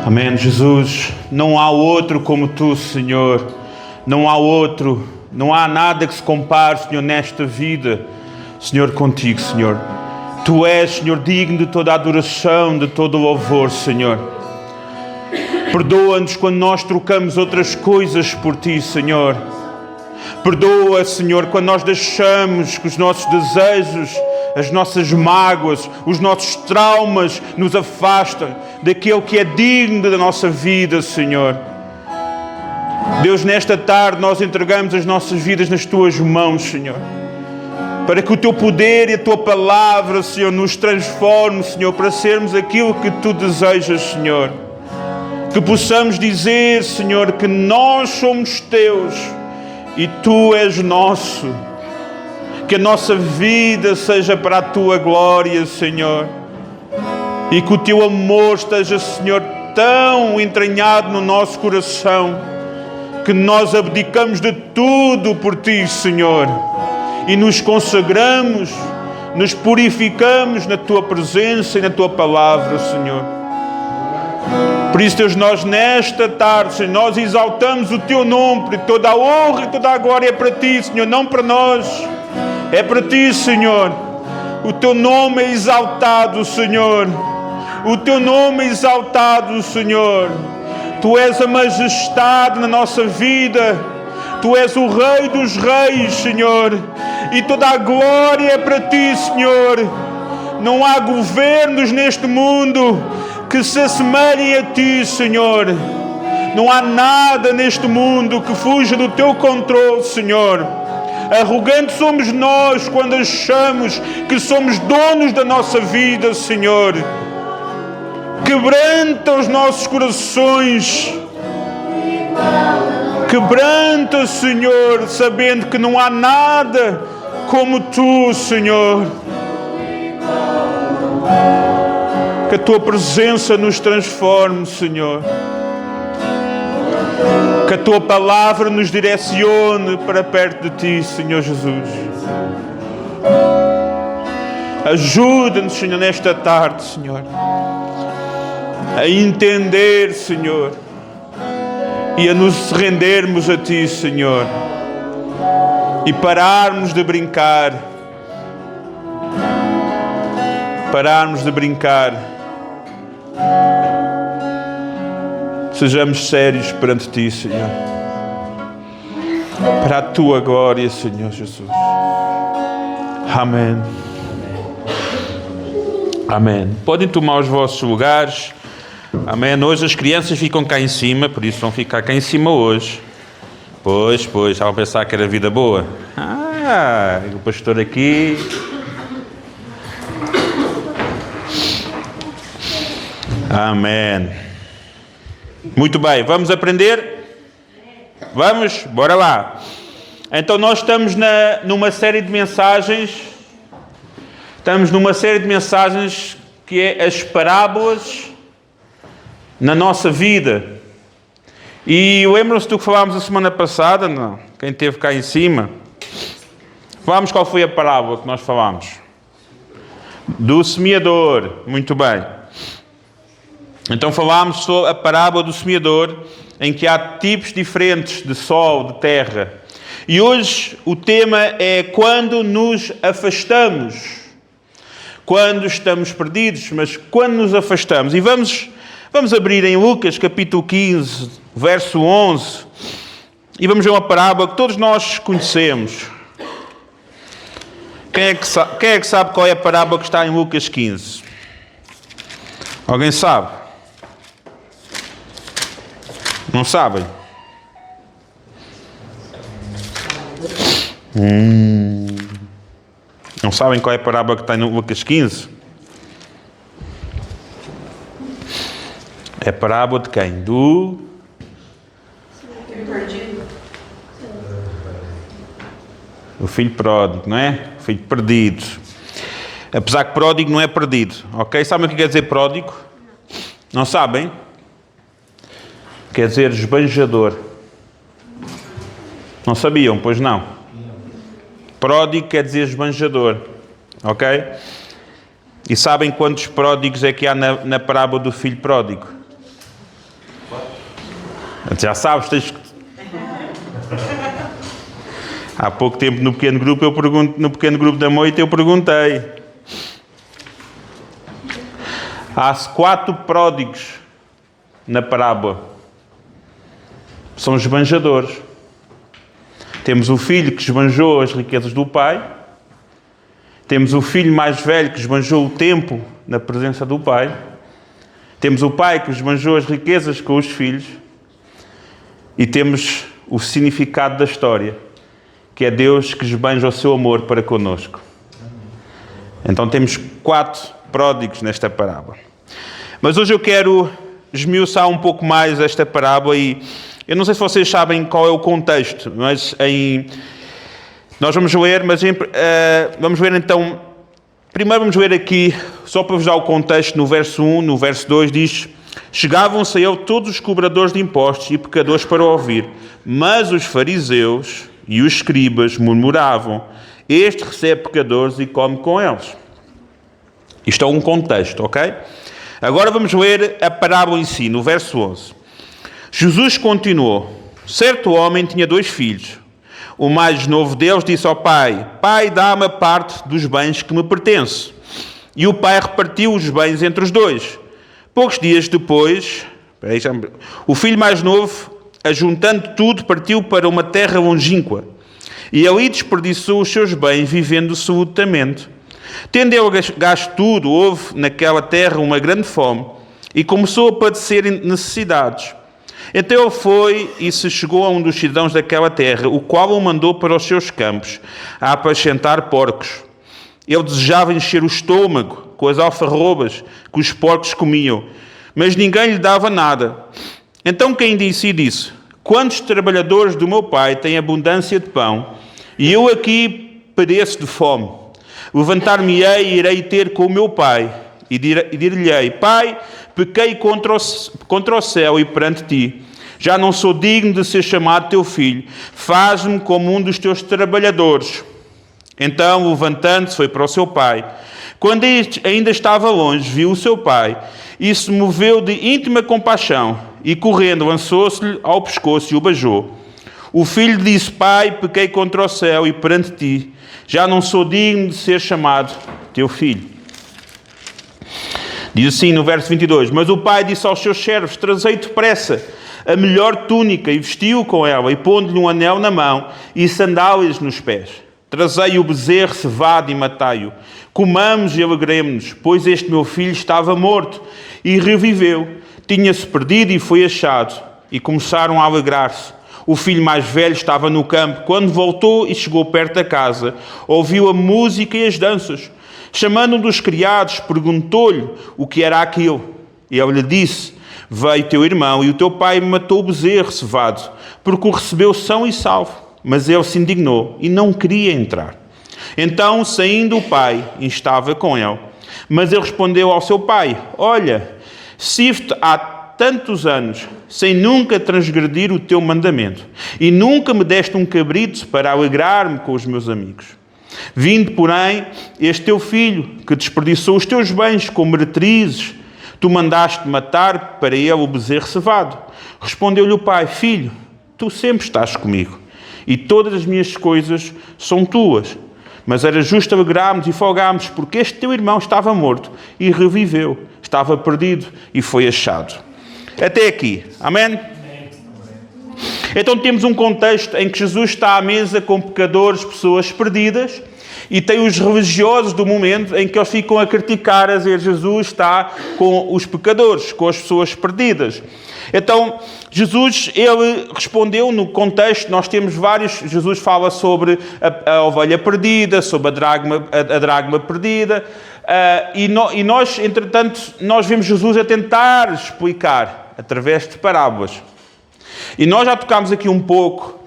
Amém, Jesus. Não há outro como Tu, Senhor. Não há outro. Não há nada que se compare, Senhor, nesta vida, Senhor, contigo, Senhor. Tu és, Senhor, digno de toda a adoração, de todo o louvor, Senhor. Perdoa-nos quando nós trocamos outras coisas por Ti, Senhor. Perdoa, Senhor, quando nós deixamos que os nossos desejos, as nossas mágoas, os nossos traumas nos afastem daquilo que é digno da nossa vida, Senhor. Deus, nesta tarde nós entregamos as nossas vidas nas Tuas mãos, Senhor, para que o Teu poder e a Tua palavra, Senhor, nos transforme, Senhor, para sermos aquilo que Tu desejas, Senhor. Que possamos dizer, Senhor, que nós somos Teus e Tu és nosso. Que a nossa vida seja para a Tua glória, Senhor. E que o Teu amor esteja, Senhor, tão entranhado no nosso coração, que nós abdicamos de tudo por Ti, Senhor, e nos consagramos, nos purificamos na Tua presença e na Tua palavra, Senhor. Por isso, Deus, nós nesta tarde, Senhor, nós exaltamos o Teu nome, porque toda a honra e toda a glória é para Ti, Senhor, não para nós. É para Ti, Senhor. O Teu nome é exaltado, Senhor. O Teu nome é exaltado, Senhor. Tu és a majestade na nossa vida. Tu és o Rei dos Reis, Senhor. E toda a glória é para Ti, Senhor. Não há governos neste mundo que se assemelhem a Ti, Senhor. Não há nada neste mundo que fuja do Teu controle, Senhor. Arrogantes somos nós quando achamos que somos donos da nossa vida, Senhor. Quebranta os nossos corações. Quebranta, Senhor, sabendo que não há nada como Tu, Senhor. Que a Tua presença nos transforme, Senhor. Que a Tua palavra nos direcione para perto de Ti, Senhor Jesus. Ajuda-nos, Senhor, nesta tarde, Senhor, a entender, Senhor, e a nos rendermos a Ti, Senhor, e pararmos de brincar. Pararmos de brincar. Sejamos sérios perante Ti, Senhor, para a Tua glória, Senhor Jesus. Amém. Amém. Podem tomar os vossos lugares. Amém. Hoje as crianças ficam cá em cima, por isso vão ficar cá em cima hoje. Pois, estavam a pensar que era vida boa. O pastor aqui. Amém. Muito bem, vamos aprender? Vamos? Bora lá. Então nós estamos numa série de mensagens. Estamos numa série de mensagens que é as parábolas na nossa vida. E lembram-se do que falámos a semana passada? Não? Quem esteve cá em cima? Falámos qual foi a parábola que nós falámos? Do semeador. Muito bem. Então falámos sobre a parábola do semeador, em que há tipos diferentes de sol, de terra. E hoje o tema é quando nos afastamos. Quando estamos perdidos, mas quando nos afastamos. E vamos abrir em Lucas, capítulo 15, verso 11. E vamos ver uma parábola que todos nós conhecemos. Quem é que sabe qual é a parábola que está em Lucas 15? Alguém sabe? Não sabem? Não sabem qual é a parábola que está em Lucas 15? É a parábola de quem? Do filho pródigo, não é? O filho perdido. Apesar que pródigo não é perdido, ok? Sabem o que quer dizer pródigo? Não sabem? Quer dizer esbanjador. Não sabiam, pois não? Pródigo quer dizer esbanjador, ok? E sabem quantos pródigos é que há na parábola do filho pródigo? Já sabes, tens que... Há pouco tempo no pequeno grupo da moita eu perguntei. Há 4 pródigos na parábola. São esbanjadores. Temos o filho que esbanjou as riquezas do pai. Temos o filho mais velho que esbanjou o tempo na presença do pai. Temos o pai que esbanjou as riquezas com os filhos. E temos o significado da história, que é Deus que esbanja o seu amor para connosco. Então temos 4 pródigos nesta parábola. Mas hoje eu quero esmiuçar um pouco mais esta parábola e eu não sei se vocês sabem qual é o contexto, mas nós vamos ler, vamos ver então, primeiro vamos ver aqui, só para vos dar o contexto, no verso 1, no verso 2 diz: chegavam-se a ele todos os cobradores de impostos e pecadores para ouvir, mas os fariseus e os escribas murmuravam: este recebe pecadores e come com eles. Isto é um contexto, ok? Agora vamos ler a parábola em si, no verso 11. Jesus continuou: certo homem tinha 2 filhos. O mais novo deles disse ao pai: pai, dá-me a parte dos bens que me pertence. E o pai repartiu os bens entre os 2. Poucos dias depois, o filho mais novo, ajuntando tudo, partiu para uma terra longínqua. E ali desperdiçou os seus bens, vivendo solutamente. Tendo ele gasto tudo, houve naquela terra uma grande fome, e começou a padecer necessidades. Então ele foi e se chegou a um dos cidadãos daquela terra, o qual o mandou para os seus campos, a apacentar porcos. Ele desejava encher o estômago com as alfarrobas que os porcos comiam, mas ninguém lhe dava nada. Então quem disse quantos trabalhadores do meu pai têm abundância de pão, e eu aqui pereço de fome? Levantar-me-ei e irei ter com o meu pai, e dir-lhe-ei: pai, pequei contra o céu e perante ti. Já não sou digno de ser chamado teu filho. Faz-me como um dos teus trabalhadores. Então, levantando-se, foi para o seu pai. Quando ainda estava longe, viu o seu pai e se moveu de íntima compaixão, e correndo lançou-se-lhe ao pescoço e o beijou. O filho disse: pai, pequei contra o céu e perante ti. Já não sou digno de ser chamado teu filho. Diz assim no verso 22, mas o pai disse aos seus servos: trazei depressa a melhor túnica, e vestiu-o com ela, e pondo-lhe um anel na mão e sandálias nos pés. Trazei o bezerro cevado e matai-o. Comamos e alegremo-nos, pois este meu filho estava morto e reviveu. Tinha-se perdido e foi achado. E começaram a alegrar-se. O filho mais velho estava no campo. Quando voltou e chegou perto da casa, ouviu a música e as danças. Chamando um dos criados, perguntou-lhe o que era aquilo. E ele lhe disse: veio teu irmão e o teu pai matou o bezerro cevado, porque o recebeu são e salvo. Mas ele se indignou e não queria entrar. Então, saindo o pai, estava com ele. Mas ele respondeu ao seu pai: olha, sirvo-te há tantos anos, sem nunca transgredir o teu mandamento, e nunca me deste um cabrito para alegrar-me com os meus amigos. Vindo, porém, este teu filho, que desperdiçou os teus bens com meretrizes, tu mandaste matar para ele o bezerro cevado. Respondeu-lhe o pai: filho, tu sempre estás comigo, e todas as minhas coisas são tuas. Mas era justo alegrarmos e folgarmos, porque este teu irmão estava morto e reviveu, estava perdido e foi achado. Até aqui. Amém? Então temos um contexto em que Jesus está à mesa com pecadores, pessoas perdidas, e tem os religiosos do momento em que eles ficam a criticar, a dizer: Jesus está com os pecadores, com as pessoas perdidas. Então, Jesus, ele respondeu no contexto, nós temos vários, Jesus fala sobre a ovelha perdida, sobre a dracma perdida, e nós, entretanto, nós vemos Jesus a tentar explicar, através de parábolas. E nós já tocámos aqui um pouco,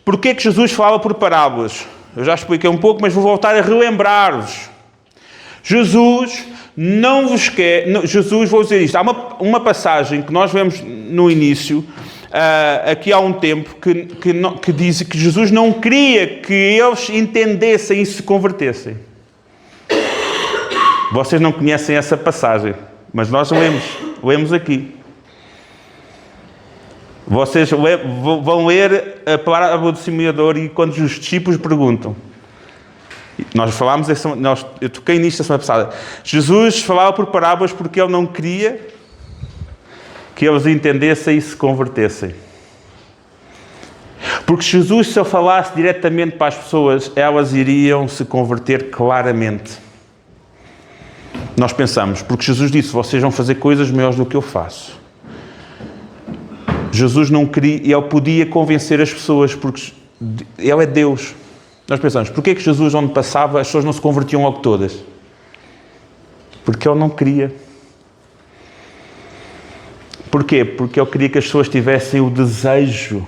porque é que Jesus fala por parábolas? Eu já expliquei um pouco, mas vou voltar a relembrar-vos. Jesus não vos quer... Jesus, vou dizer isto, há uma passagem que nós vemos no início, aqui há um tempo, que diz que Jesus não queria que eles entendessem e se convertessem. Vocês não conhecem essa passagem, mas nós lemos aqui. Vocês vão ler a parábola do semeador e quando os discípulos perguntam, nós falámos, eu toquei nisto a semana passada, Jesus falava por parábolas porque ele não queria que eles entendessem e se convertessem. Porque Jesus, se ele falasse diretamente para as pessoas, elas iriam se converter claramente. Nós pensamos, porque Jesus disse, vocês vão fazer coisas maiores do que eu faço. Jesus não queria, ele podia convencer as pessoas, porque ele é Deus. Nós pensamos, porquê é que Jesus, onde passava, as pessoas não se convertiam logo todas? Porque ele não queria. Porquê? Porque ele queria que as pessoas tivessem o desejo.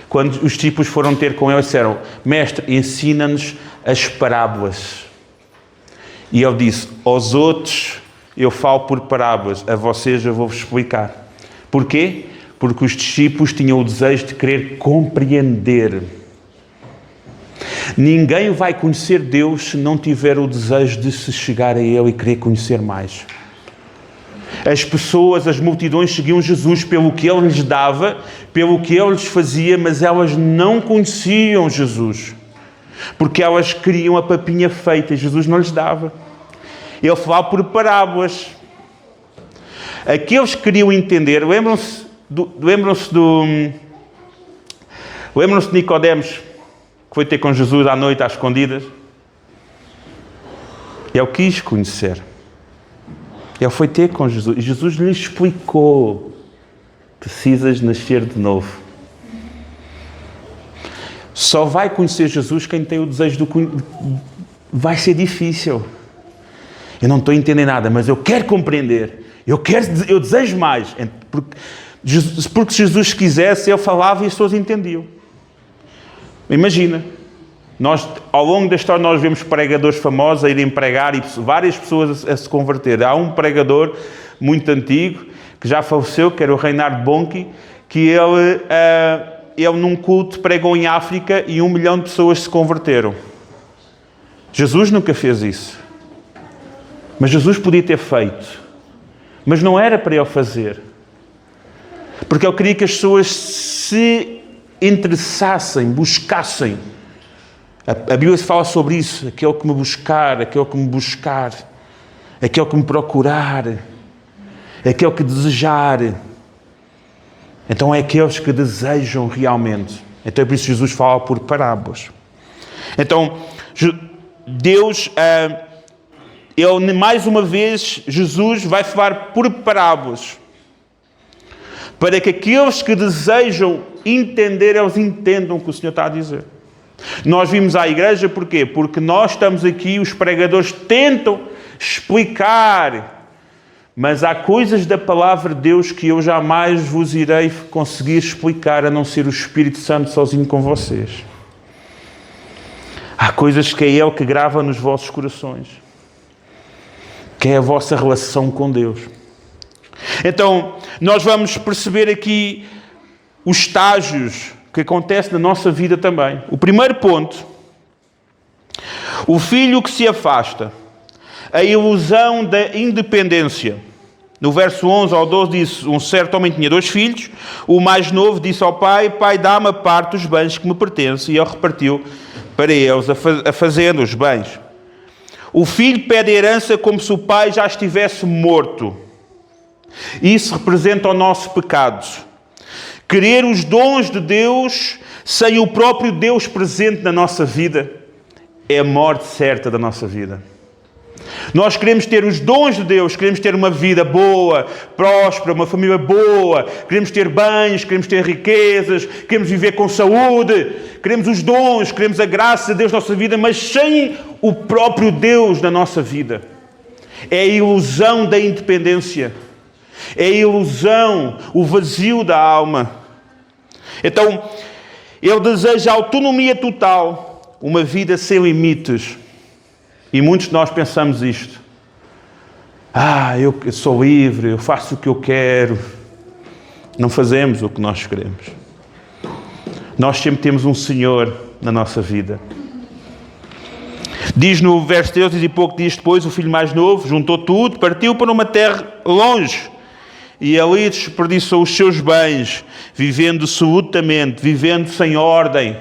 Quando os discípulos foram ter com ele, disseram, mestre, ensina-nos as parábolas. E ele disse, aos outros eu falo por parábolas, a vocês eu vou-vos explicar. Porquê? Porque os discípulos tinham o desejo de querer compreender. Ninguém vai conhecer Deus se não tiver o desejo de se chegar a Ele e querer conhecer mais. As pessoas, as multidões seguiam Jesus pelo que Ele lhes dava, pelo que Ele lhes fazia, mas elas não conheciam Jesus. Porque elas queriam a papinha feita e Jesus não lhes dava. Ele falava por parábolas. Aqueles que queriam entender, lembram-se de Nicodemos, que foi ter com Jesus à noite, às escondidas? Ele quis conhecer. Ele foi ter com Jesus. E Jesus lhe explicou. Precisas nascer de novo. Só vai conhecer Jesus quem tem o desejo de conhecer. Vai ser difícil. Eu não estou a entender nada, mas eu quero compreender. Eu desejo mais. Porque se Jesus quisesse, Ele falava e as pessoas entendiam. Imagina. Nós, ao longo da história, nós vemos pregadores famosos a irem pregar e várias pessoas a se converter. Há um pregador muito antigo, que já faleceu, que era o Reinhard Bonnke, que ele num culto pregou em África e 1 milhão de pessoas se converteram. Jesus nunca fez isso. Mas Jesus podia ter feito. Mas não era para Ele fazer. Porque Ele queria que as pessoas se interessassem, buscassem. A Bíblia fala sobre isso. Aquele que me buscar, aquele que me procurar, aquele que desejar. Então é aqueles que desejam realmente. Então é por isso que Jesus fala por parábolas. Então, Deus, Ele, mais uma vez, Jesus vai falar por parábolas. Para que aqueles que desejam entender, eles entendam o que o Senhor está a dizer. Nós vimos à igreja, porquê? Porque nós estamos aqui, os pregadores tentam explicar, mas há coisas da palavra de Deus que eu jamais vos irei conseguir explicar, a não ser o Espírito Santo sozinho com vocês. Há coisas que é Ele que grava nos vossos corações, que é a vossa relação com Deus. Então, nós vamos perceber aqui os estágios que acontece na nossa vida também. O primeiro ponto, o filho que se afasta, a ilusão da independência. No verso 11 ao 12 diz, um certo homem tinha 2 filhos, o mais novo disse ao pai, pai, dá-me a parte dos bens que me pertencem, e ele repartiu para eles a fazenda, os bens. O filho pede a herança como se o pai já estivesse morto. Isso representa o nosso pecado. Querer os dons de Deus sem o próprio Deus presente na nossa vida é a morte certa da nossa vida. Nós queremos ter os dons de Deus, queremos ter uma vida boa, próspera, uma família boa, queremos ter bens, queremos ter riquezas, queremos viver com saúde, queremos os dons, queremos a graça de Deus na nossa vida, mas sem o próprio Deus na nossa vida. É a ilusão da independência. É a ilusão, o vazio da alma. Então, ele deseja autonomia total, uma vida sem limites. E muitos de nós pensamos isto. Eu sou livre, eu faço o que eu quero. Não fazemos o que nós queremos. Nós sempre temos um Senhor na nossa vida. Diz no verso 13 e pouco dias depois, o filho mais novo juntou tudo, partiu para uma terra longe e ali desperdiçou os seus bens, vivendo absolutamente, vivendo sem ordem,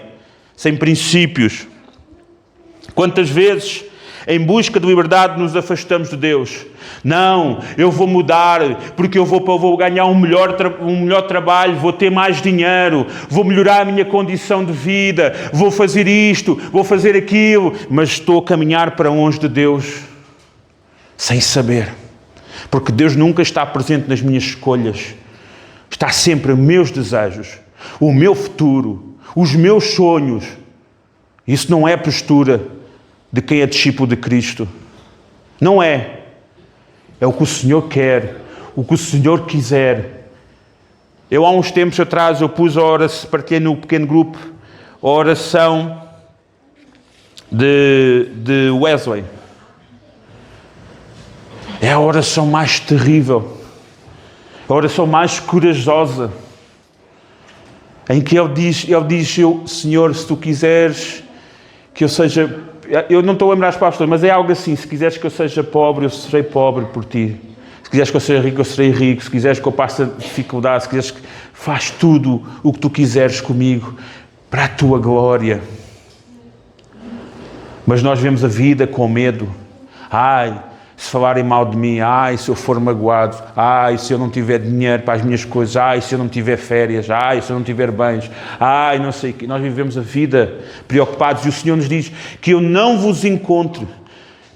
sem princípios. Quantas vezes, em busca de liberdade, nos afastamos de Deus? Não, eu vou mudar, porque eu vou ganhar um melhor trabalho, vou ter mais dinheiro, vou melhorar a minha condição de vida, vou fazer isto, vou fazer aquilo, mas estou a caminhar para longe de Deus, sem saber. Porque Deus nunca está presente nas minhas escolhas. Está sempre os meus desejos, o meu futuro, os meus sonhos. Isso não é a postura de quem é discípulo de Cristo. Não é. É o que o Senhor quer, o que o Senhor quiser. Eu, há uns tempos atrás, eu pus a oração, partilhei no pequeno grupo, a oração de Wesley. É a oração mais terrível, a oração mais corajosa, em que ele diz, Senhor, se tu quiseres que eu seja... Eu não estou a lembrar as palavras, mas é algo assim: se quiseres que eu seja pobre, eu serei pobre por ti. Se quiseres que eu seja rico, eu serei rico. Se quiseres que eu passe dificuldade, se quiseres que... Faz tudo o que tu quiseres comigo, para a tua glória. Mas nós vemos a vida com medo. Ai, se falarem mal de mim, ai, se eu for magoado, ai, se eu não tiver dinheiro para as minhas coisas, ai, se eu não tiver férias, ai, se eu não tiver bens, ai, não sei o quê. Nós vivemos a vida preocupados, e o Senhor nos diz que eu não vos encontro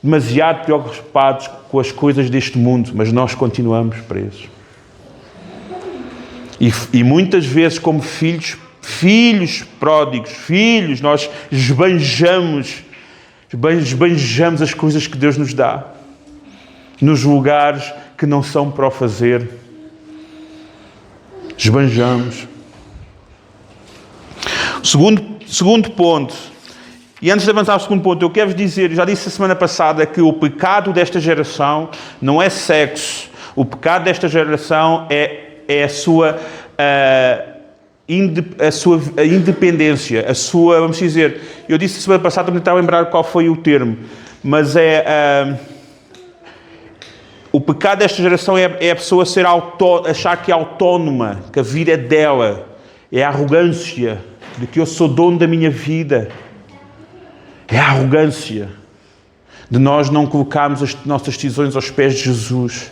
demasiado preocupados com as coisas deste mundo, mas nós continuamos presos. E muitas vezes, como filhos pródigos, nós esbanjamos as coisas que Deus nos dá, nos lugares que não são para o fazer. Esbanjamos. Segundo ponto, e antes de avançar ao segundo ponto, eu quero vos dizer, já disse a semana passada, que o pecado desta geração não é sexo. O pecado desta geração é a sua independência, vamos dizer, eu disse a semana passada, não estava a lembrar qual foi o termo, mas o pecado desta geração é a pessoa achar que é autónoma, que a vida é dela. É a arrogância de que eu sou dono da minha vida. É a arrogância de nós não colocarmos as nossas decisões aos pés de Jesus.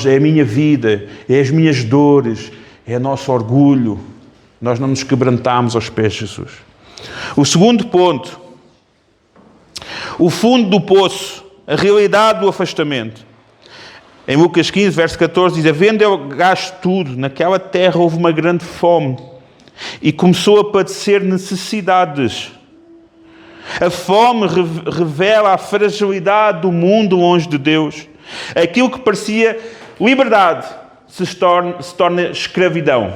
É a minha vida, é as minhas dores, é o nosso orgulho. Nós não nos quebrantamos aos pés de Jesus. O segundo ponto, o fundo do poço. A realidade do afastamento. Em Lucas 15, verso 14, diz: havendo ele gasto tudo, naquela terra houve uma grande fome e começou a padecer necessidades. A fome revela a fragilidade do mundo longe de Deus. Aquilo que parecia liberdade se torna escravidão.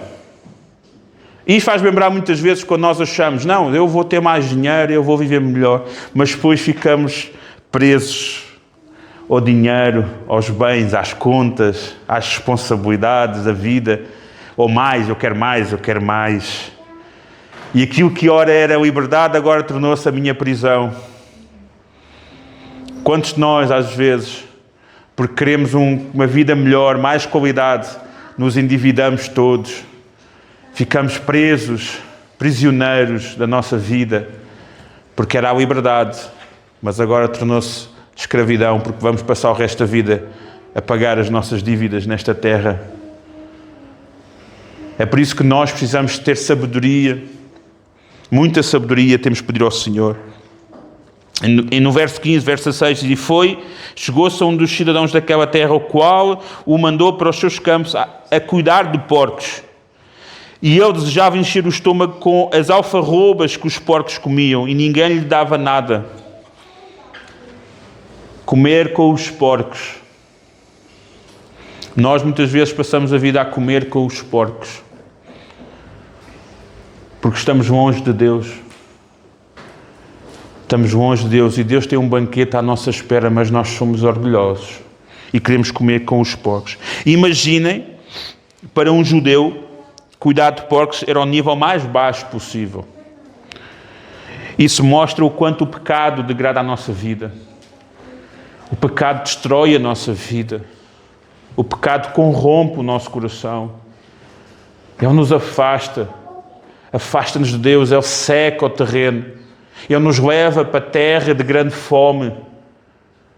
E isto faz lembrar muitas vezes quando nós achamos: não, eu vou ter mais dinheiro, eu vou viver melhor, mas depois ficamos presos ao dinheiro, aos bens, às contas, às responsabilidades da vida, ou mais, eu quero mais, eu quero mais. E aquilo que ora era liberdade, agora tornou-se a minha prisão. Quantos de nós, às vezes, porque queremos uma vida melhor, mais qualidade, nos endividamos todos, ficamos presos, prisioneiros da nossa vida, porque era a liberdade, mas agora tornou-se de escravidão, porque vamos passar o resto da vida a pagar as nossas dívidas nesta terra. É por isso que nós precisamos ter sabedoria, muita sabedoria temos que pedir ao Senhor. E no verso 15, verso 16, diz: chegou-se a um dos cidadãos daquela terra, o qual o mandou para os seus campos a cuidar de porcos. E ele desejava encher o estômago com as alfarrobas que os porcos comiam, e ninguém lhe dava nada. Comer com os porcos. Nós muitas vezes passamos a vida a comer com os porcos, porque estamos longe de Deus. Estamos longe de Deus e Deus tem um banquete à nossa espera, mas nós somos orgulhosos e queremos comer com os porcos. Imaginem, para um judeu, cuidar de porcos era o nível mais baixo possível. Isso mostra o quanto o pecado degrada a nossa vida. O pecado destrói a nossa vida. O pecado corrompe o nosso coração. Ele nos afasta. Afasta-nos de Deus. Ele seca o terreno. Ele nos leva para a terra de grande fome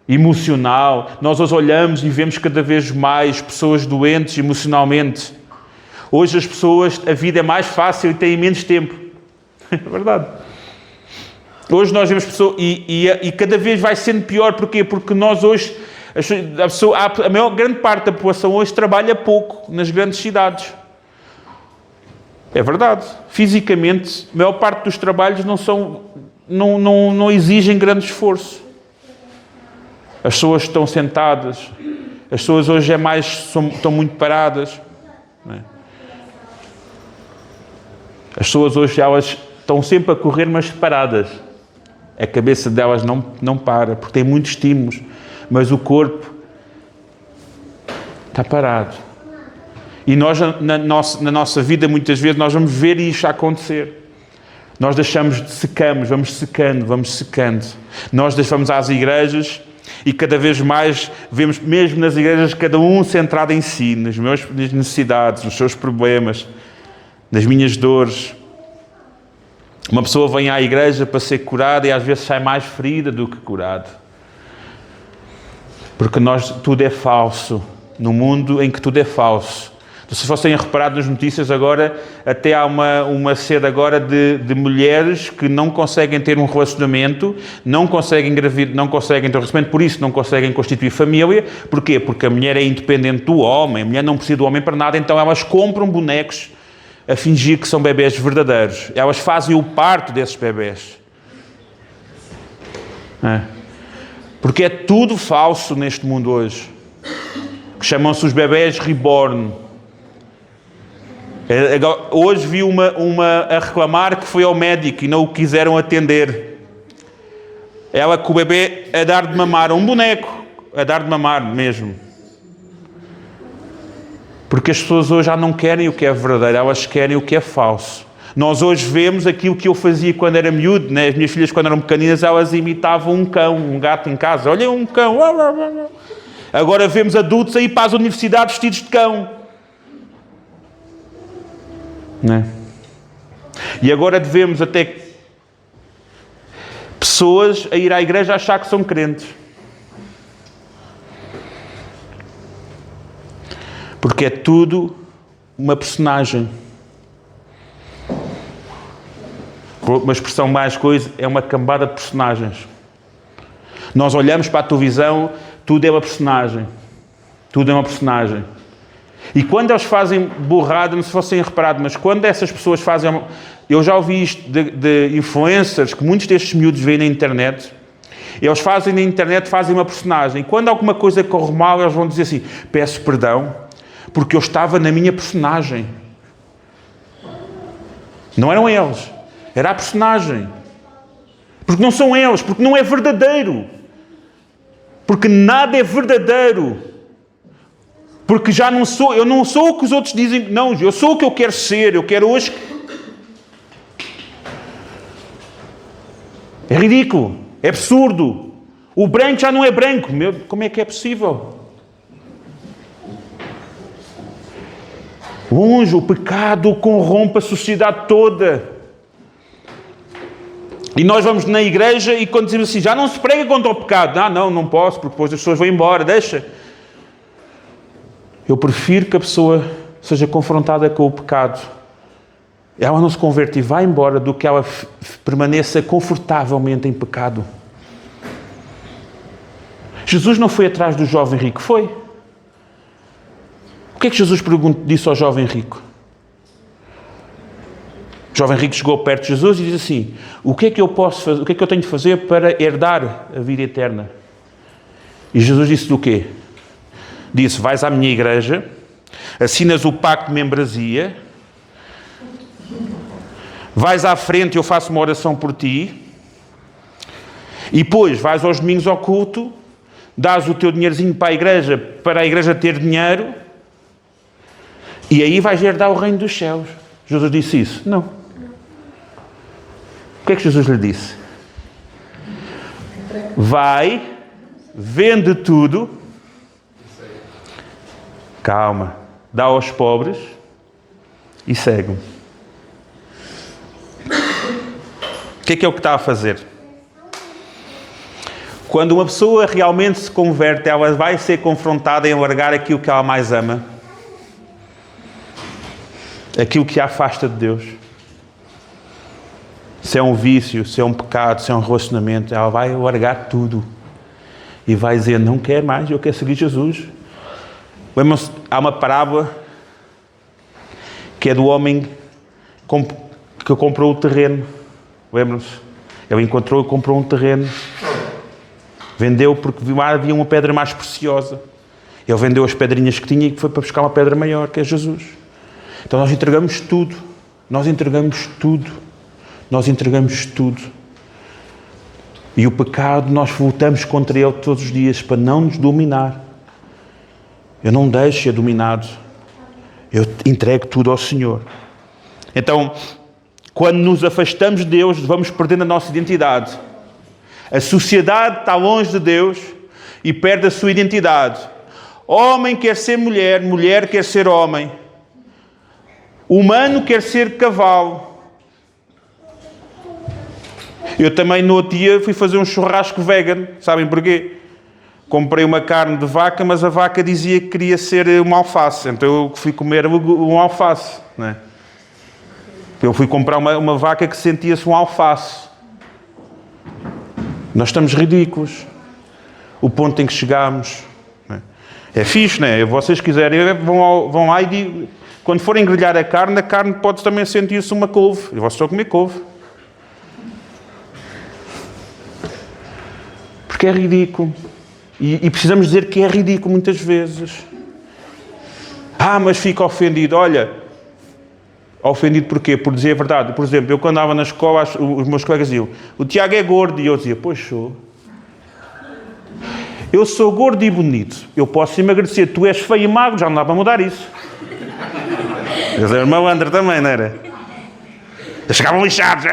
emocional. Nós hoje olhamos e vemos cada vez mais pessoas doentes emocionalmente. Hoje as pessoas, a vida é mais fácil e têm menos tempo. É verdade. Hoje nós vemos pessoas, e cada vez vai sendo pior. Porquê? Porque nós hoje, a maior grande parte da população hoje trabalha pouco nas grandes cidades. É verdade. Fisicamente, a maior parte dos trabalhos não exigem grande esforço. As pessoas estão sentadas. As pessoas hoje estão muito paradas. Não é? As pessoas hoje elas estão sempre a correr, mas paradas. A cabeça delas não para, porque tem muitos estímulos. Mas o corpo está parado. E nós, na nossa vida, muitas vezes, nós vamos ver isto acontecer. Nós vamos secando. Nós vamos às igrejas e cada vez mais vemos, mesmo nas igrejas, cada um centrado em si, nas necessidades, nos seus problemas, nas minhas dores. Uma pessoa vem à igreja para ser curada e às vezes sai mais ferida do que curada. Porque tudo é falso. No mundo em que tudo é falso. Se vocês têm reparado nas notícias agora, até há uma sede agora de mulheres que não conseguem ter um relacionamento, não conseguem engravidar, não conseguem ter um relacionamento, por isso não conseguem constituir família. Porquê? Porque a mulher é independente do homem, a mulher não precisa do homem para nada, então elas compram bonecos a fingir que são bebés verdadeiros. Elas fazem o parto desses bebés. Porque é tudo falso neste mundo hoje. Que chamam-se os bebés reborn. Hoje vi uma a reclamar que foi ao médico e não o quiseram atender. Ela com o bebê a dar de mamar, um boneco a dar de mamar mesmo. Porque as pessoas hoje já não querem o que é verdadeiro, elas querem o que é falso. Nós hoje vemos aquilo que eu fazia quando era miúdo, né? As minhas filhas quando eram pequeninas, elas imitavam um cão, um gato em casa. Olha um cão. Agora vemos adultos a ir para as universidades vestidos de cão. Né? E agora devemos até pessoas a ir à igreja a achar que são crentes. Porque é tudo uma personagem. Uma expressão mais coisa, é uma cambada de personagens. Nós olhamos para a televisão, tudo é uma personagem. Tudo é uma personagem. E quando eles fazem burrada, não sei se vocês têm reparado, mas quando essas pessoas fazem... Eu já ouvi isto de influencers, que muitos destes miúdos veem na internet. Eles fazem na internet, fazem uma personagem. E quando alguma coisa corre mal, eles vão dizer assim, peço perdão, porque eu estava na minha personagem. Não eram eles. Era a personagem. Porque não são eles, porque não é verdadeiro. Porque nada é verdadeiro. Porque eu não sou o que os outros dizem, não, eu sou o que eu quero ser, eu quero hoje. É ridículo, é absurdo. O branco já não é branco, como é que é possível? Longe, o pecado corrompe a sociedade toda. E nós vamos na igreja e quando dizemos assim, já não se prega contra o pecado. Não posso, porque depois as pessoas vão embora, deixa. Eu prefiro que a pessoa seja confrontada com o pecado. Ela não se converte e vai embora do que ela permaneça confortavelmente em pecado. Jesus não foi atrás do jovem rico, foi. O que é que Jesus disse ao jovem rico? O jovem rico chegou perto de Jesus e disse assim, o que é que eu posso fazer, o que é que eu tenho de fazer para herdar a vida eterna? E Jesus disse do quê? Disse, vais à minha igreja, assinas o pacto de membresia, vais à frente e eu faço uma oração por ti, e depois vais aos domingos ao culto, dás o teu dinheirozinho para a igreja ter dinheiro, e aí vais herdar o reino dos céus. Jesus disse isso? Não. O que é que Jesus lhe disse? Vai, vende tudo calma, dá aos pobres e segue-me. O que é o que está a fazer? Quando uma pessoa realmente se converte, ela vai ser confrontada em largar aquilo que ela mais ama, aquilo que a afasta de Deus. Se é um vício, se é um pecado, se é um relacionamento, ela vai largar tudo e vai dizer, não quero mais, eu quero seguir Jesus. Lembram-se, há uma parábola que é do homem que comprou o terreno. Lembram-se? Ele encontrou e comprou um terreno. Vendeu porque havia uma pedra mais preciosa. Ele vendeu as pedrinhas que tinha e foi para buscar uma pedra maior, que é Jesus. Então nós entregamos tudo. Nós entregamos tudo. Nós entregamos tudo. E o pecado, nós lutamos contra ele todos os dias para não nos dominar. Eu não deixo ser dominado. Eu entrego tudo ao Senhor. Então, quando nos afastamos de Deus, vamos perdendo a nossa identidade. A sociedade está longe de Deus e perde a sua identidade. Homem quer ser mulher, mulher quer ser homem. Humano quer ser cavalo. Eu também no outro dia fui fazer um churrasco vegan. Sabem porquê? Comprei uma carne de vaca, mas a vaca dizia que queria ser uma alface. Então eu fui comer um alface. Não é? Eu fui comprar uma vaca que sentia-se um alface. Nós estamos ridículos. O ponto em que chegamos. Não é? É fixe, não é? Vocês quiserem, vão lá e quando forem grelhar a carne pode também sentir-se uma couve. E vocês estão a comer couve. Porque é ridículo. E precisamos dizer que é ridículo muitas vezes. Mas fico ofendido. Olha, ofendido porquê? Por dizer a verdade. Por exemplo, eu quando andava na escola, os meus colegas diziam, o Tiago é gordo. E eu dizia, pois sou. Eu sou gordo e bonito. Eu posso emagrecer. Tu és feio e magro. Já não dá para mudar isso. Eles eram malandro também, não era? Eles chegavam lixados.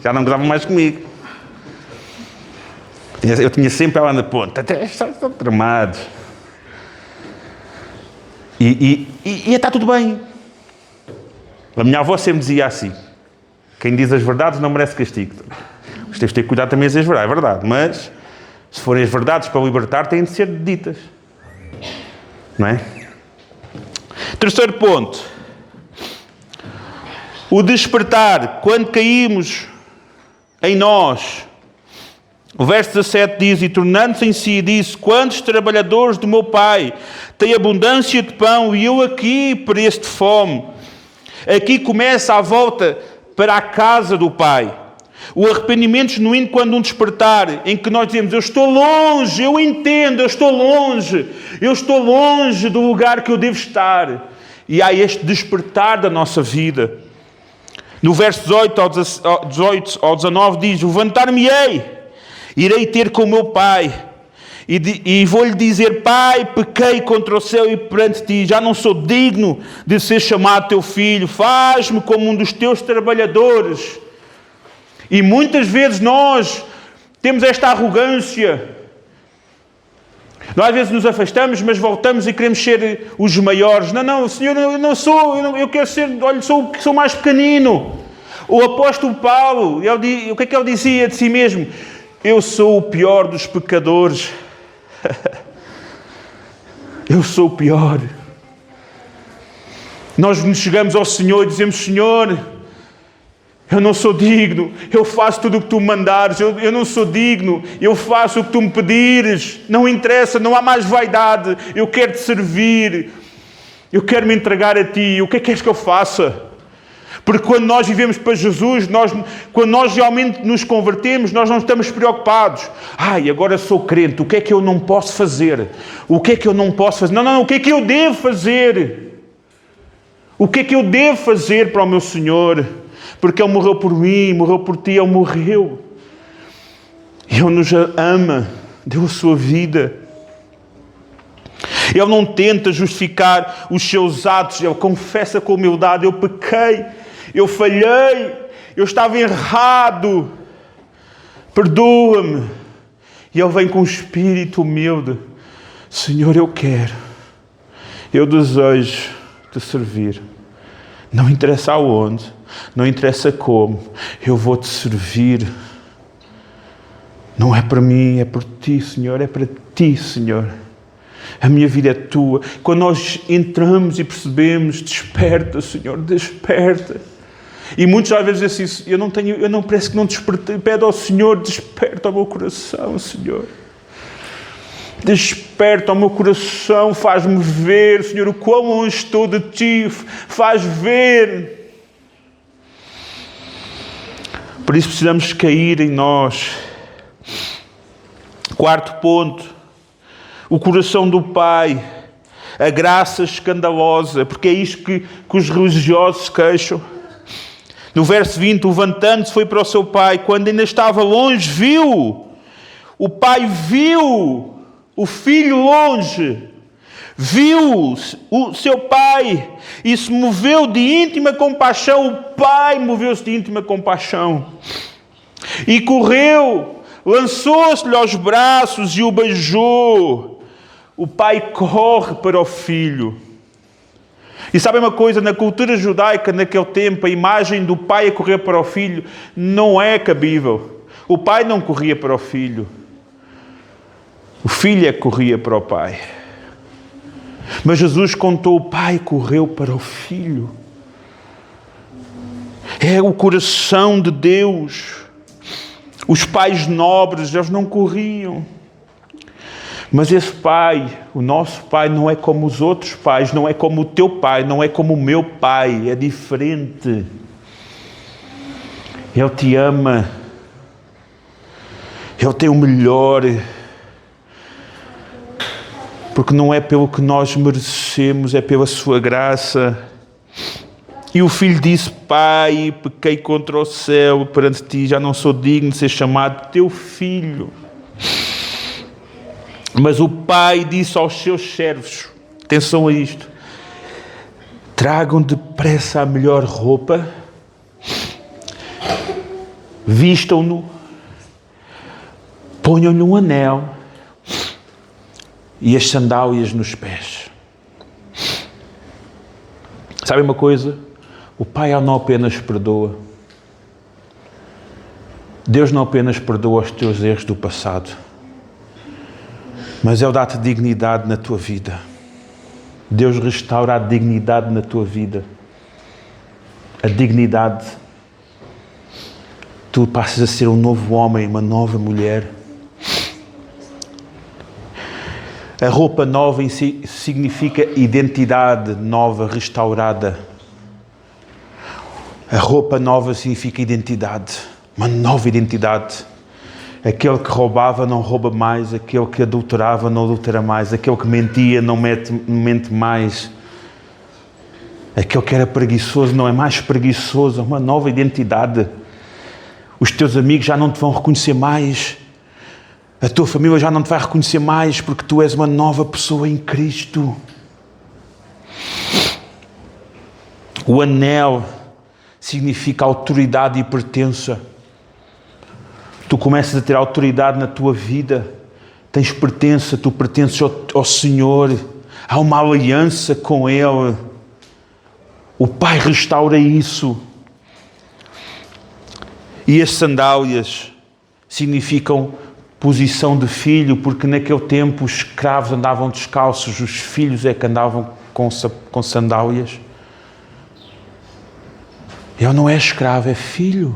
Já não gozavam mais comigo. Eu tinha sempre ela na ponta. Até estão tramados. E está tudo bem. A minha avó sempre dizia assim. Quem diz as verdades não merece castigo. Mas tens de ter cuidado também a dizer as verdades. É verdade. Mas, se forem as verdades para libertar, têm de ser ditas. Não é? Terceiro ponto. O despertar. Quando caímos em nós... O verso 17 diz, e tornando-se em si, disse, quantos trabalhadores do meu pai têm abundância de pão e eu aqui pereço de fome. Aqui começa a volta para a casa do pai. O arrependimento genuíno quando um despertar, em que nós dizemos, eu estou longe, eu entendo, eu estou longe do lugar que eu devo estar. E há este despertar da nossa vida. No verso 18 ao 19 diz, levantar-me-ei. Irei ter com o meu pai e vou-lhe dizer, pai, pequei contra o céu e perante ti, já não sou digno de ser chamado teu filho, faz-me como um dos teus trabalhadores. E muitas vezes nós temos esta arrogância. Nós às vezes nos afastamos, mas voltamos e queremos ser os maiores. Não, Senhor, eu não sou, eu quero ser, olha, sou mais pequenino. O apóstolo Paulo, o que é que ele dizia de si mesmo? Eu sou o pior dos pecadores. Eu sou o pior. Nós chegamos ao Senhor e dizemos, Senhor, eu não sou digno, eu faço tudo o que tu me mandares, eu não sou digno, eu faço o que tu me pedires, não interessa, não há mais vaidade, eu quero te servir, eu quero me entregar a ti, o que é que queres que eu faça? Porque quando nós vivemos para Jesus, quando nós realmente nos convertemos, nós não estamos preocupados. Agora sou crente, o que é que eu não posso fazer? O que é que eu não posso fazer? Não, o que é que eu devo fazer? O que é que eu devo fazer para o meu Senhor? Porque Ele morreu por mim, morreu por ti, Ele morreu. Ele nos ama, deu a sua vida. Ele não tenta justificar os seus atos, Ele confessa com humildade, eu pequei. Eu falhei, eu estava errado, perdoa-me. E Ele vem com um espírito humilde. Senhor, eu quero. Eu desejo te servir. Não interessa aonde, não interessa como, eu vou te servir. Não é para mim, é por ti, Senhor, é para ti, Senhor. A minha vida é tua. Quando nós entramos e percebemos, desperta, Senhor, desperta. E muitos às vezes dizem assim, eu não parece que não despertei. Pede ao Senhor, desperta o meu coração, Senhor. Desperta o meu coração, faz-me ver, Senhor, o quão longe estou de ti, faz ver. Por isso precisamos cair em nós. Quarto ponto, o coração do Pai, a graça escandalosa, porque é isto que os religiosos se queixam. No verso 20, levantando-se foi para o seu pai, quando ainda estava longe, viu, o pai viu o filho longe, viu o seu pai e se moveu de íntima compaixão. O pai moveu-se de íntima compaixão e correu, lançou-se-lhe aos braços e o beijou. O pai corre para o filho. E sabem uma coisa? Na cultura judaica, naquele tempo, a imagem do pai a correr para o filho não é cabível. O pai não corria para o filho. O filho é que corria para o pai. Mas Jesus contou, o pai correu para o filho. É o coração de Deus. Os pais nobres, eles não corriam. Mas esse pai, o nosso pai, não é como os outros pais, não é como o teu pai, não é como o meu pai, é diferente. Ele te ama. Ele tem o melhor. Porque não é pelo que nós merecemos, é pela sua graça. E o filho disse, pai, pequei contra o céu perante ti, já não sou digno de ser chamado teu filho. Mas o pai disse aos seus servos, atenção a isto, tragam depressa a melhor roupa, vistam-no, ponham-lhe um anel e as sandálias nos pés. Sabe uma coisa? O Pai não apenas perdoa. Deus não apenas perdoa os teus erros do passado, mas Ele dá-te dignidade na tua vida. Deus restaura a dignidade na tua vida. A dignidade. Tu passas a ser um novo homem, uma nova mulher. A roupa nova em si significa identidade nova, restaurada. A roupa nova significa identidade, uma nova identidade. Aquele que roubava não rouba mais, aquele que adulterava não adultera mais, aquele que mentia não mente mais. Aquele que era preguiçoso não é mais preguiçoso, é uma nova identidade. Os teus amigos já não te vão reconhecer mais. A tua família já não te vai reconhecer mais porque tu és uma nova pessoa em Cristo. O anel significa autoridade e pertença. Tu começas a ter autoridade na tua vida. Tens pertença, tu pertences ao Senhor. Há uma aliança com Ele. O Pai restaura isso. E as sandálias significam posição de filho, porque naquele tempo os escravos andavam descalços, os filhos é que andavam com sandálias. Ele não é escravo, é filho.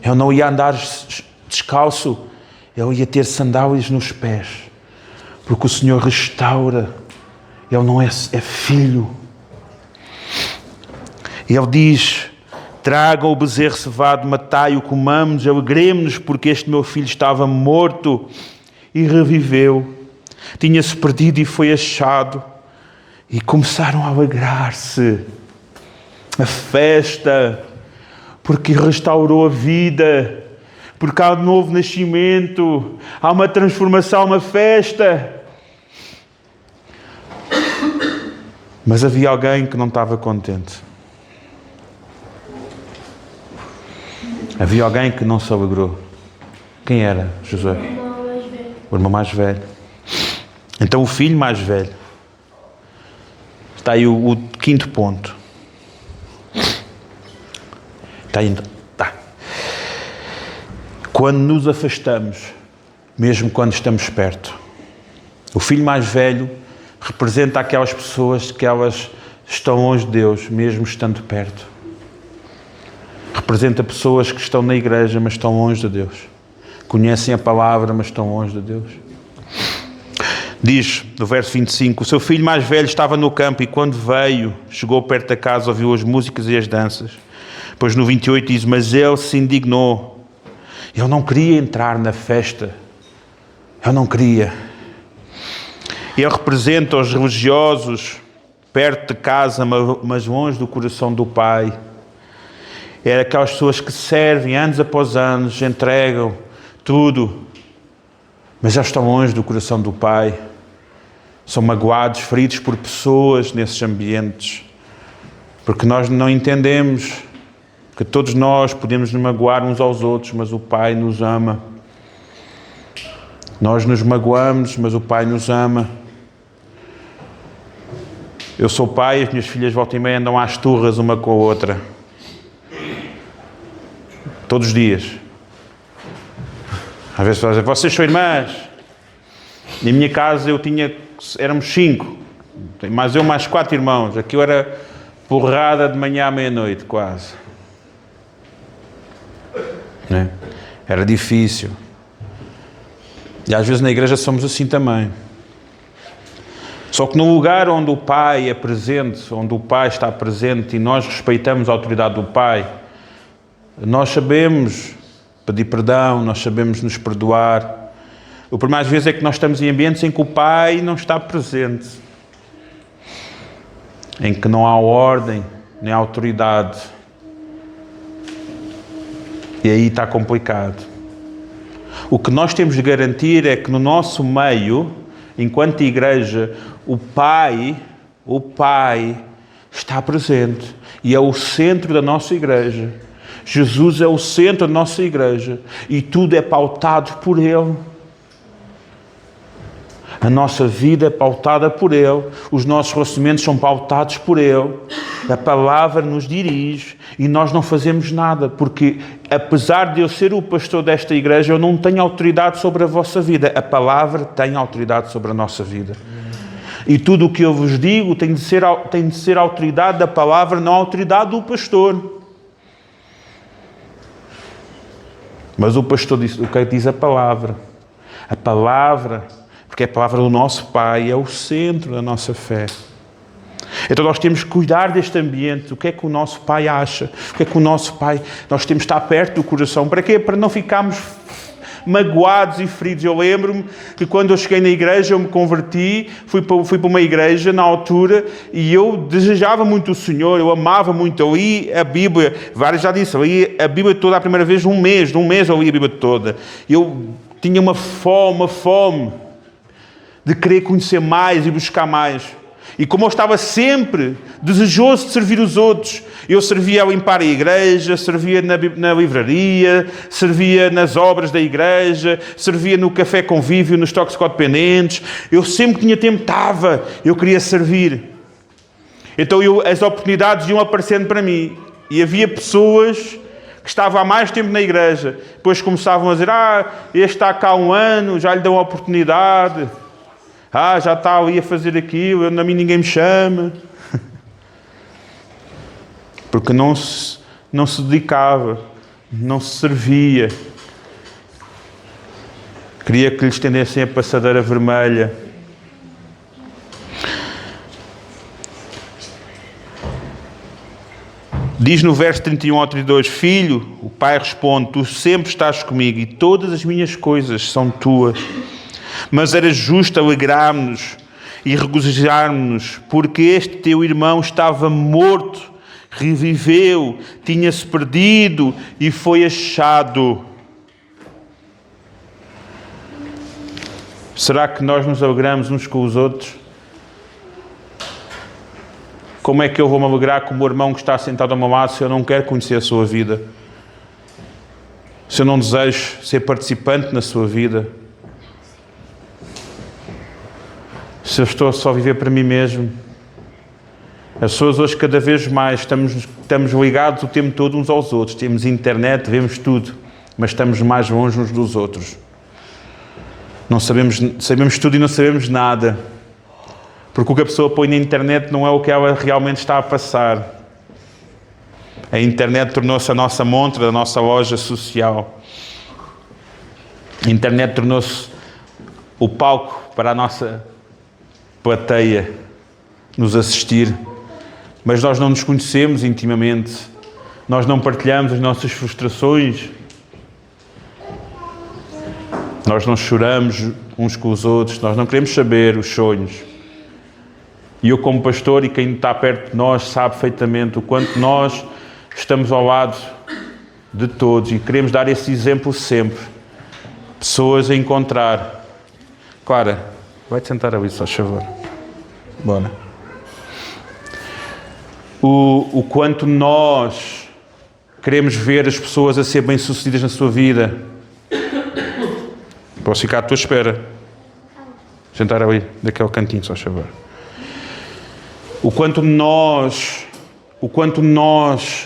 Ele não ia andar descalço, ele ia ter sandálias nos pés, porque o Senhor restaura. Ele não é filho. Ele diz, tragam o bezerro cevado, matai-o, comamos, alegremos-nos, porque este meu filho estava morto e reviveu. Tinha-se perdido e foi achado. E começaram a alegrar-se. A festa, porque restaurou a vida, porque há um novo nascimento, há uma transformação, uma festa. Mas havia alguém que não estava contente. Havia alguém que não se alegrou. Quem era, José? O irmão mais velho. Então o filho mais velho. Está aí o quinto ponto. Está aí, está. Quando nos afastamos, mesmo quando estamos perto. O filho mais velho representa aquelas pessoas que elas estão longe de Deus, mesmo estando perto. Representa pessoas que estão na igreja, mas estão longe de Deus. Conhecem a palavra, mas estão longe de Deus. Diz, no verso 25, o seu filho mais velho estava no campo e quando veio, chegou perto da casa, ouviu as músicas e as danças. Depois no 28 diz, mas ele se indignou. Ele não queria entrar na festa. Ele não queria. Ele representa os religiosos perto de casa, mas longe do coração do Pai. É aquelas pessoas que servem anos após anos, entregam tudo, mas já estão longe do coração do Pai. São magoados, feridos por pessoas nesses ambientes. Porque nós não entendemos que todos nós podemos nos magoar uns aos outros, mas o Pai nos ama. Nós nos magoamos, mas o Pai nos ama. Eu sou pai, as minhas filhas volta e meia andam às turras uma com a outra. Todos os dias. Às vezes fazem, vocês são irmãs. Na minha casa éramos 5, mas eu mais 4 irmãos. Aquilo era porrada de manhã à meia-noite, quase. Né? Era difícil. E às vezes na igreja somos assim também. Só que no lugar onde o Pai é presente, onde o Pai está presente e nós respeitamos a autoridade do Pai, nós sabemos pedir perdão, nós sabemos nos perdoar. O problema às vezes é que nós estamos em ambientes em que o Pai não está presente, em que não há ordem, nem autoridade. E aí está complicado. O que nós temos de garantir é que no nosso meio, enquanto igreja, o Pai está presente e é o centro da nossa igreja. Jesus é o centro da nossa igreja e tudo é pautado por Ele. A nossa vida é pautada por Ele, os nossos relacionamentos são pautados por Ele, a palavra nos dirige e nós não fazemos nada, porque apesar de eu ser o pastor desta igreja, eu não tenho autoridade sobre a vossa vida, a palavra tem autoridade sobre a nossa vida. E tudo o que eu vos digo tem de ser autoridade da palavra, não autoridade do pastor. Mas o pastor diz o que diz a palavra. A palavra, porque a palavra do nosso Pai é o centro da nossa fé. Então nós temos que cuidar deste ambiente. O que é que o nosso Pai acha? O que é que o nosso Pai... Nós temos de estar perto do coração. Para quê? Para não ficarmos magoados e feridos. Eu lembro-me que quando eu cheguei na igreja, eu me converti, fui para uma igreja na altura e eu desejava muito o Senhor, eu amava muito. Eu li a Bíblia, vários já disse, eu li a Bíblia toda a primeira vez, de um mês eu li a Bíblia toda. Eu tinha uma fome de querer conhecer mais e buscar mais. E como eu estava sempre desejoso de servir os outros, eu servia a limpar a igreja, servia na livraria, servia nas obras da igreja, servia no café convívio, nos toxicodependentes. Eu sempre tinha tempo, eu queria servir. Então as oportunidades iam aparecendo para mim. E havia pessoas que estavam há mais tempo na igreja. Depois começavam a dizer, este está cá há 1 ano, já lhe dão a oportunidade. Já está ali a fazer aquilo, a mim ninguém me chama. Porque não se dedicava, não se servia. Queria que lhe estendessem a passadeira vermelha. Diz no verso 31 ao 32, Filho, o Pai responde, tu sempre estás comigo e todas as minhas coisas são tuas. Mas era justo alegrarmos-nos e regozijarmos-nos, porque este teu irmão estava morto, reviveu, tinha-se perdido e foi achado. Será que nós nos alegramos uns com os outros? Como é que eu vou me alegrar com o meu irmão que está sentado ao meu lado se eu não quero conhecer a sua vida? Se eu não desejo ser participante na sua vida? Se eu estou só a viver para mim mesmo? As pessoas hoje cada vez mais estamos ligados o tempo todo uns aos outros. Temos internet, vemos tudo, mas estamos mais longe uns dos outros. Não sabemos tudo e não sabemos nada. Porque o que a pessoa põe na internet não é o que ela realmente está a passar. A internet tornou-se a nossa montra, a nossa loja social. A internet tornou-se o palco para a nossa plateia nos assistir. Mas nós não nos conhecemos intimamente. Nós não partilhamos as nossas frustrações. Nós não choramos uns com os outros. Nós não queremos saber os sonhos. E eu, como pastor, e quem está perto de nós, sabe perfeitamente o quanto nós estamos ao lado de todos e queremos dar esse exemplo sempre. Pessoas a encontrar. Clara, vai-te sentar ali, só favor. Bora. O quanto nós queremos ver as pessoas a ser bem-sucedidas na sua vida. Posso ficar à tua espera. Sentar ali, daquele cantinho, só favor. O quanto nós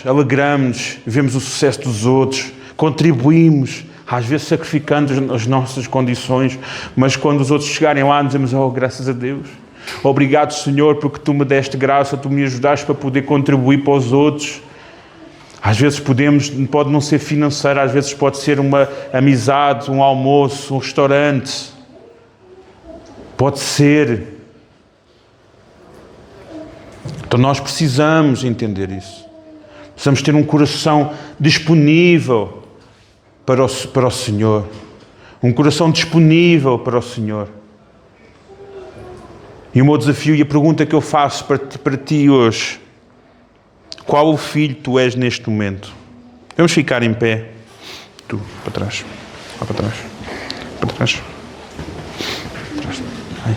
alegramos, vemos o sucesso dos outros, contribuímos, às vezes sacrificando as nossas condições, mas quando os outros chegarem lá, dizemos, oh, graças a Deus. Obrigado, Senhor, porque Tu me deste graça, Tu me ajudaste para poder contribuir para os outros. Às vezes pode não ser financeiro, às vezes pode ser uma amizade, um almoço, um restaurante. Pode ser. Então nós precisamos entender isso. Precisamos ter um coração disponível para o Senhor. Um coração disponível para o Senhor. E o meu desafio e a pergunta que eu faço para ti hoje: qual o filho tu és neste momento? Vamos ficar em pé. Tu, para trás. Lá para trás. Para trás. Para trás. Vai.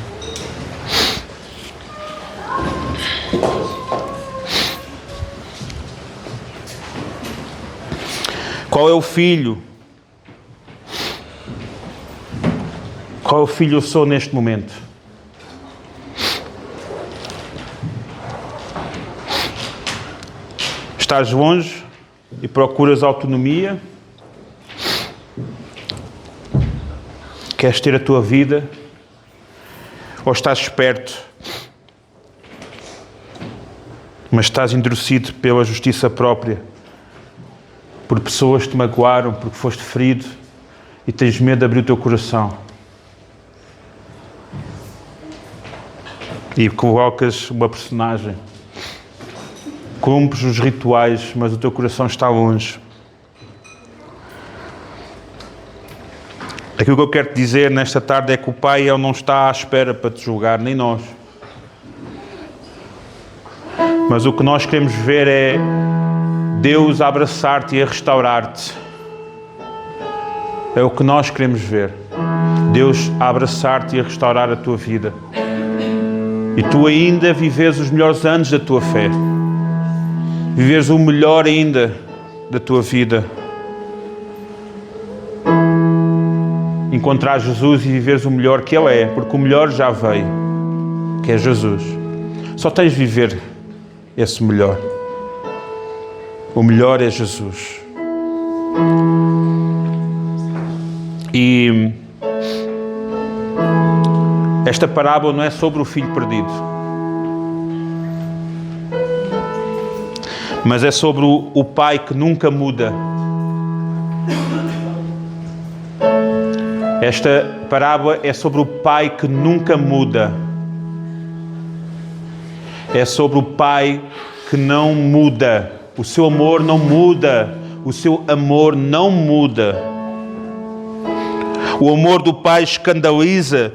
Qual é o filho? Qual é o filho eu sou neste momento? Estás longe e procuras autonomia? Queres ter a tua vida? Ou estás perto, mas estás endurecido pela justiça própria? Por pessoas que te magoaram, porque foste ferido e tens medo de abrir o teu coração. E colocas uma personagem. Cumpres os rituais, mas o teu coração está longe. Aquilo que eu quero te dizer nesta tarde é que o Pai, Ele não está à espera para te julgar, nem nós. Mas o que nós queremos ver é Deus a abraçar-te e a restaurar-te. É o que nós queremos ver. Deus a abraçar-te e a restaurar a tua vida. E tu ainda vives os melhores anos da tua fé. Viveres o melhor ainda da tua vida. Encontrar Jesus e viveres o melhor que Ele é, porque o melhor já veio, que é Jesus. Só tens de viver esse melhor. O melhor é Jesus. E esta parábola não é sobre o filho perdido, mas é sobre o pai que nunca muda. Esta parábola é sobre o pai que nunca muda. É sobre o pai que não muda. O seu amor não muda. O seu amor não muda. O amor do pai escandaliza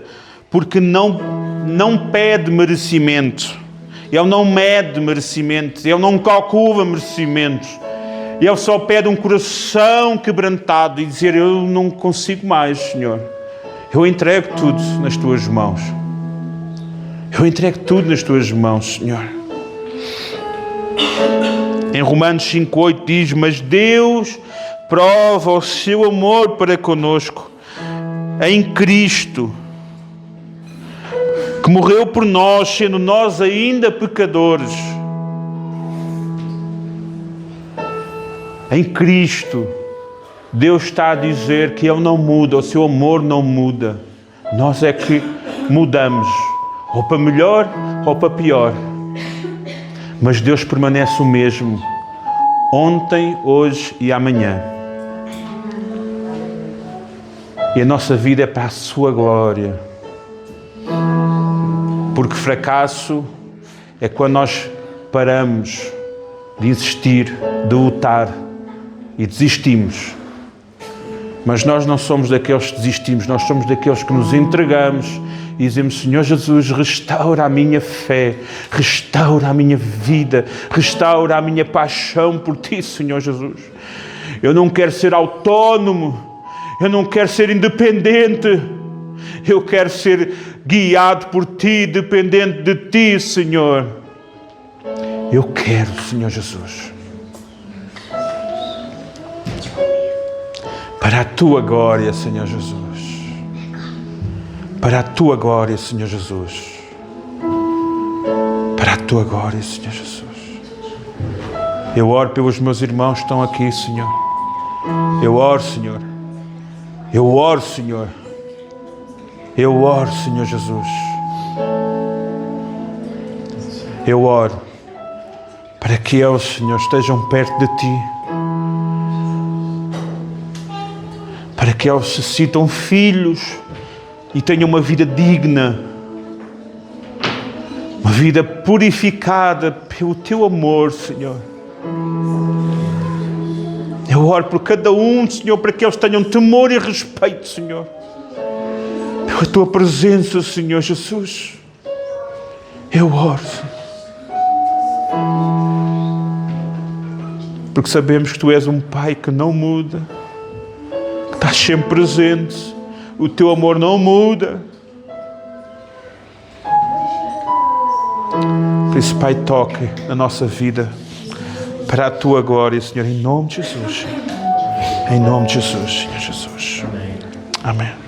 porque não pede merecimento. Ele não mede merecimento. Ele não calcula merecimentos. Ele só pede um coração quebrantado e dizer: eu não consigo mais, Senhor. Eu entrego tudo nas Tuas mãos. Eu entrego tudo nas Tuas mãos, Senhor. Em Romanos 5,8 diz: mas Deus prova o seu amor para conosco em Cristo, que morreu por nós, sendo nós ainda pecadores. Em Cristo, Deus está a dizer que Ele não muda, o seu amor não muda. Nós é que mudamos, ou para melhor ou para pior. Mas Deus permanece o mesmo, ontem, hoje e amanhã. E a nossa vida é para a sua glória. Porque fracasso é quando nós paramos de insistir, de lutar e desistimos. Mas nós não somos daqueles que desistimos, nós somos daqueles que nos entregamos e dizemos: Senhor Jesus, restaura a minha fé, restaura a minha vida, restaura a minha paixão por Ti, Senhor Jesus. Eu não quero ser autónomo, eu não quero ser independente, eu quero ser guiado por Ti, dependente de Ti, Senhor. Eu quero, Senhor Jesus. Para a Tua glória, Senhor Jesus. Para a Tua glória, Senhor Jesus. Para a Tua glória, Senhor Jesus. Eu oro pelos meus irmãos que estão aqui, Senhor. Eu oro, Senhor. Eu oro, Senhor. Eu oro, Senhor Jesus. Eu oro para que eles, Senhor, estejam perto de Ti. Para que eles se sintam filhos e tenham uma vida digna. Uma vida purificada pelo Teu amor, Senhor. Eu oro por cada um, Senhor, para que eles tenham temor e respeito, Senhor. Pela Tua presença, Senhor Jesus. Eu oro, Senhor. Porque sabemos que Tu és um Pai que não muda, que estás sempre presente, o Teu amor não muda. Por isso, Pai, toque na nossa vida para a Tua glória, Senhor, em nome de Jesus. Em nome de Jesus, Senhor Jesus. Amém.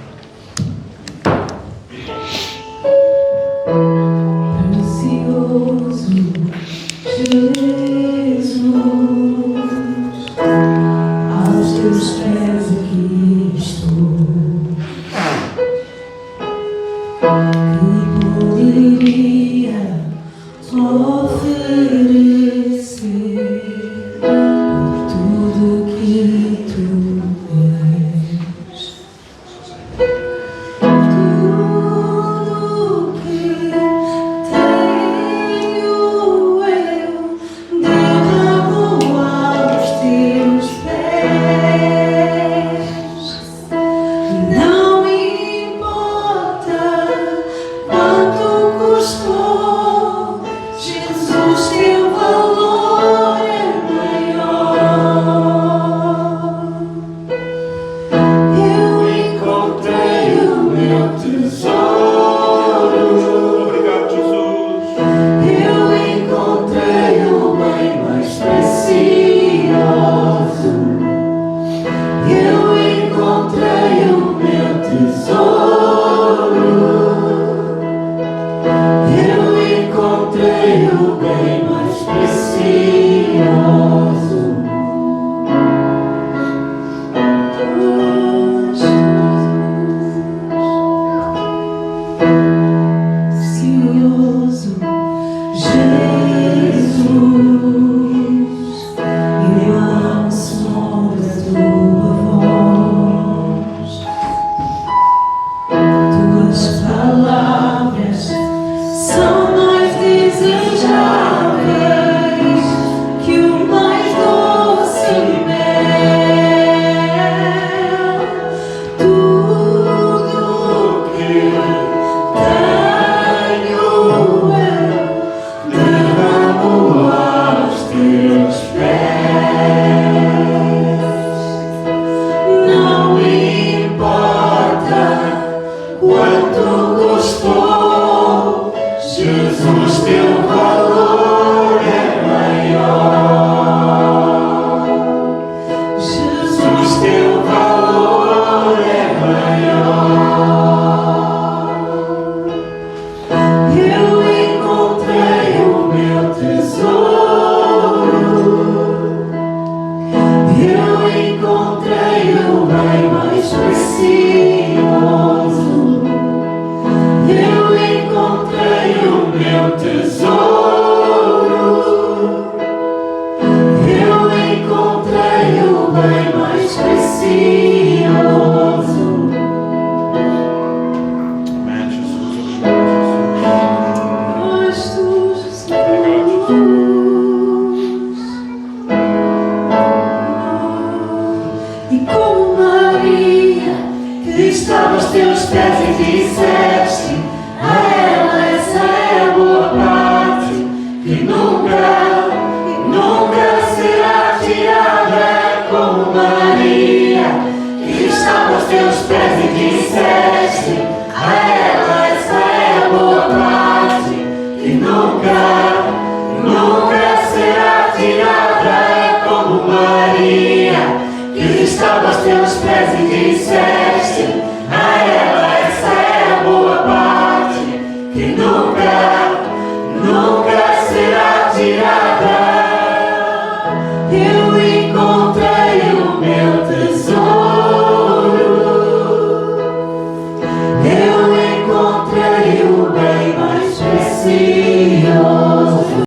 nunca